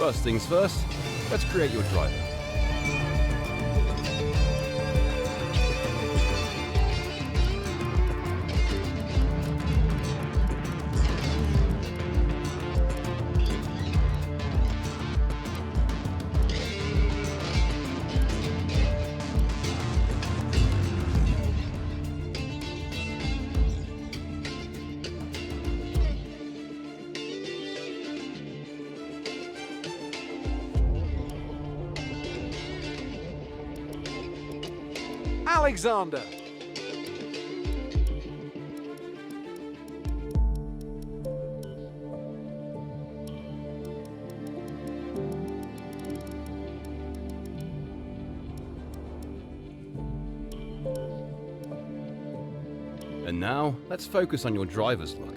First things first, let's create your driver. Alexander. And now, let's focus on your driver's look.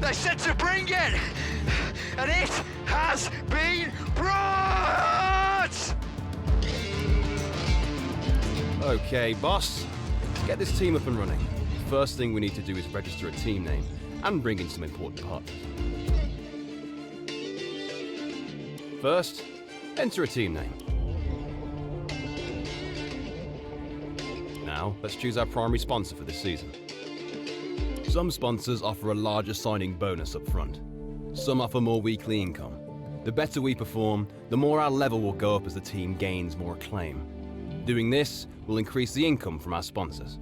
I said to bring it! And it has been brought! Okay, boss. Let's get this team up and running. First thing we need to do is register a team name and bring in some important partners. First, enter a team name. Now, let's choose our primary sponsor for this season. Some sponsors offer a larger signing bonus up front. Some offer more weekly income. The better we perform, the more our level will go up as the team gains more acclaim. Doing this will increase the income from our sponsors.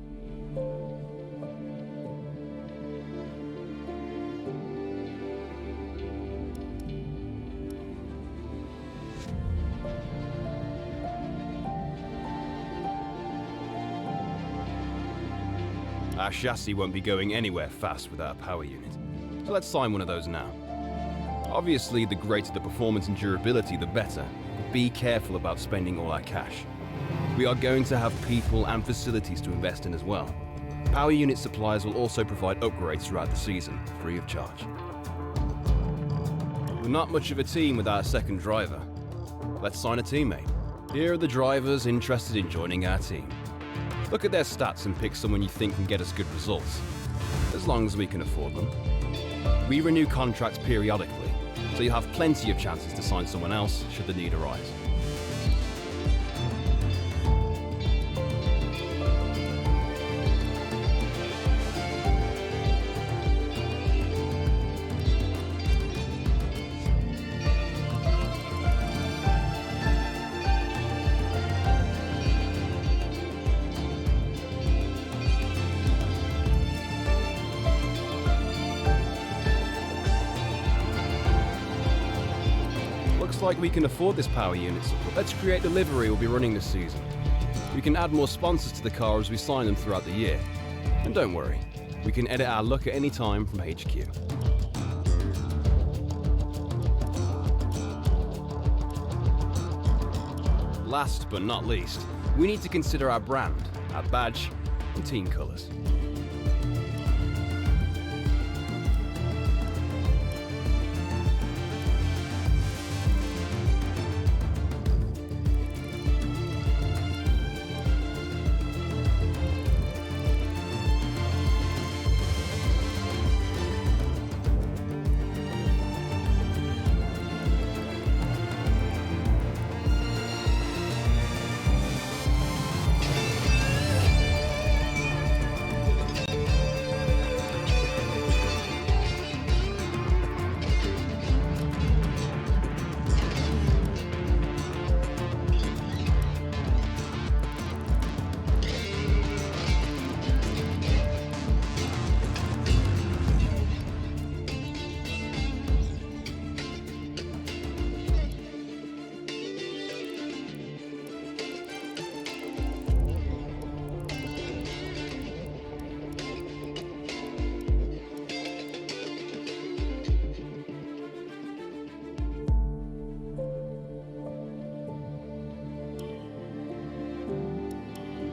Our chassis won't be going anywhere fast without a power unit, so let's sign one of those now. Obviously, the greater the performance and durability, the better, but be careful about spending all our cash. We are going to have people and facilities to invest in as well. Power unit suppliers will also provide upgrades throughout the season, free of charge. We're not much of a team without a second driver. Let's sign a teammate. Here are the drivers interested in joining our team. Look at their stats and pick someone you think can get us good results, as long as we can afford them. We renew contracts periodically, so you have plenty of chances to sign someone else should the need arise. looks like we can afford this power unit support. Let's create the livery we'll be running this season. We can add more sponsors to the car as we sign them throughout the year. And don't worry, we can edit our look at any time from HQ. Last but not least, we need to consider our brand, our badge, and team colours.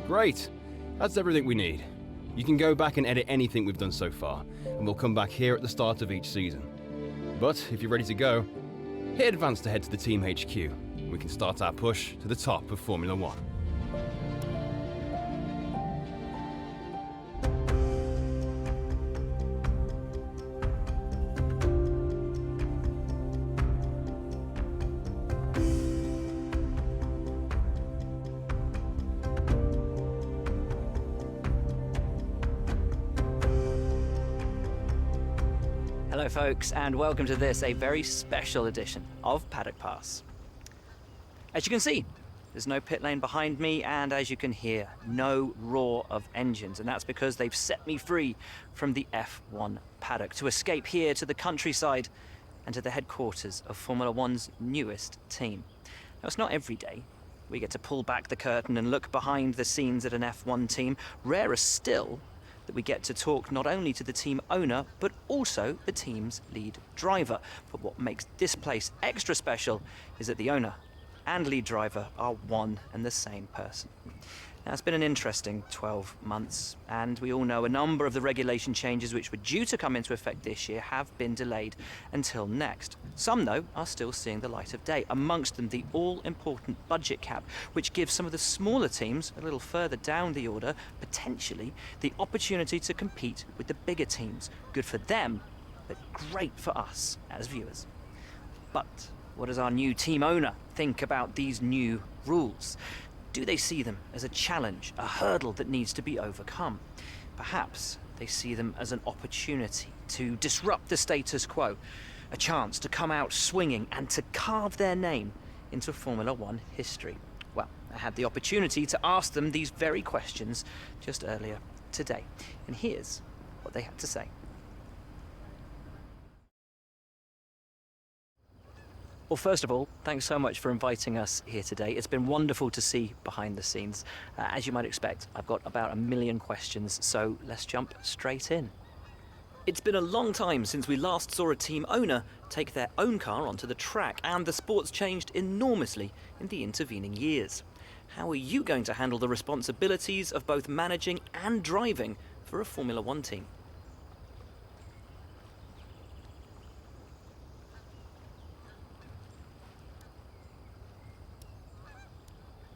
Great! That's everything we need. You can go back and edit anything we've done so far, and we'll come back here at the start of each season. But if you're ready to go, hit advance to head to the team HQ. We can start our push to the top of Formula 1. Hello folks, and welcome to this, a very special edition of Paddock Pass. As you can see, there's no pit lane behind me, and as you can hear, no roar of engines, and that's because they've set me free from the F1 paddock to escape here to the countryside and to the headquarters of Formula One's newest team. Now, it's not every day we get to pull back the curtain and look behind the scenes at an F1 team. Rarer still that we get to talk not only to the team owner, but also the team's lead driver. But what makes this place extra special is that the owner and lead driver are one and the same person. Now, it's been an interesting 12 months, and we all know a number of the regulation changes which were due to come into effect this year have been delayed until next. Some, though, are still seeing the light of day, amongst them the all-important budget cap, which gives some of the smaller teams a little further down the order, potentially, the opportunity to compete with the bigger teams. Good for them, but great for us as viewers. But what does our new team owner think about these new rules? Do they see them as a challenge, a hurdle that needs to be overcome? Perhaps they see them as an opportunity to disrupt the status quo, a chance to come out swinging and to carve their name into Formula One history. Well, I had the opportunity to ask them these very questions just earlier today, and here's what they had to say. Well, first of all, thanks so much for inviting us here today. It's been wonderful to see behind the scenes. As you might expect, I've got about 1 million questions, so let's jump straight in. It's been a long time since we last saw a team owner take their own car onto the track, and the sport's changed enormously in the intervening years. How are you going to handle the responsibilities of both managing and driving for a Formula One team?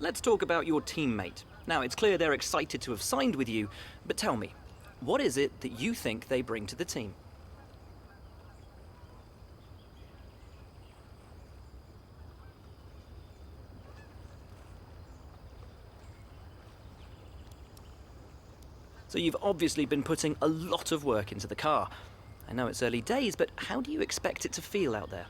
Let's talk about your teammate. Now, it's clear they're excited to have signed with you, but tell me, what is it that you think they bring to the team? So you've obviously been putting a lot of work into the car. I know it's early days, but how do you expect it to feel out there?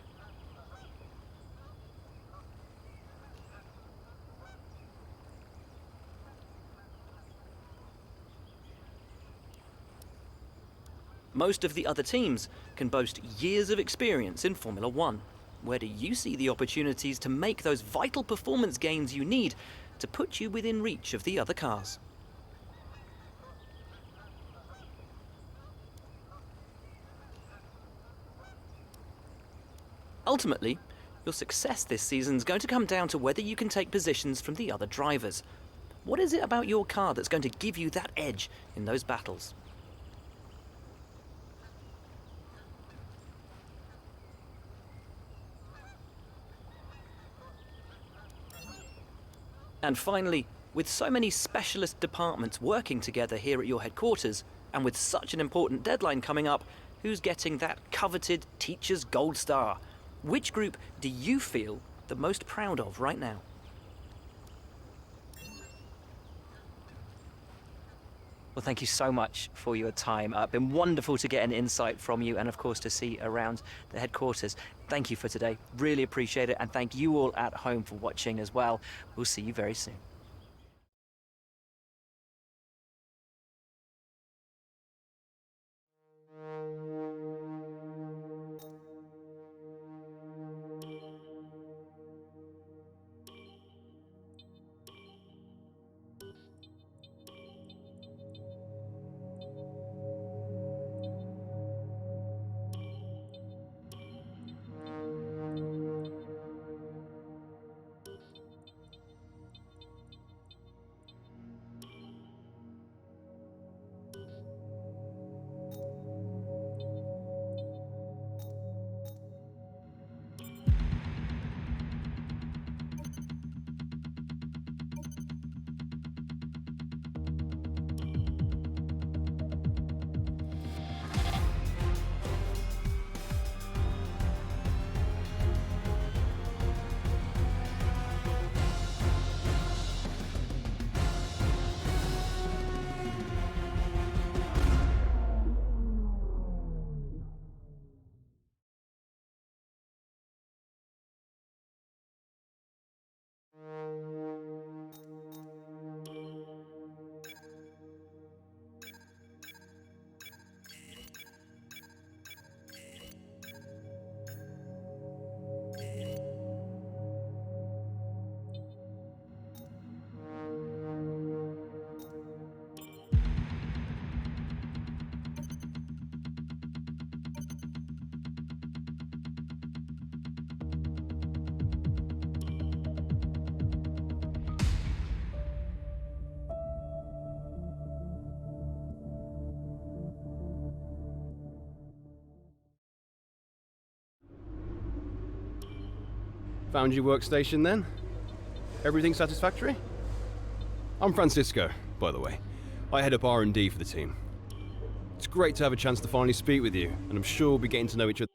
Most of the other teams can boast years of experience in Formula One. where do you see the opportunities to make those vital performance gains you need to put you within reach of the other cars? Ultimately, your success this season is going to come down to whether you can take positions from the other drivers. What is it about your car that's going to give you that edge in those battles? And finally, with so many specialist departments working together here at your headquarters, and with such an important deadline coming up, who's getting that coveted Teacher's Gold Star? Which group do you feel the most proud of right now? Well, thank you so much for your time. It's been wonderful to get an insight from you and, of course, to see around the headquarters. Thank you for today. Really appreciate it. And thank you all at home for watching as well. We'll see you very soon. Found your workstation then? Everything satisfactory? I'm Francisco, by the way. I head up R&D for the team. It's great to have a chance to finally speak with you, and I'm sure we'll be getting to know each other.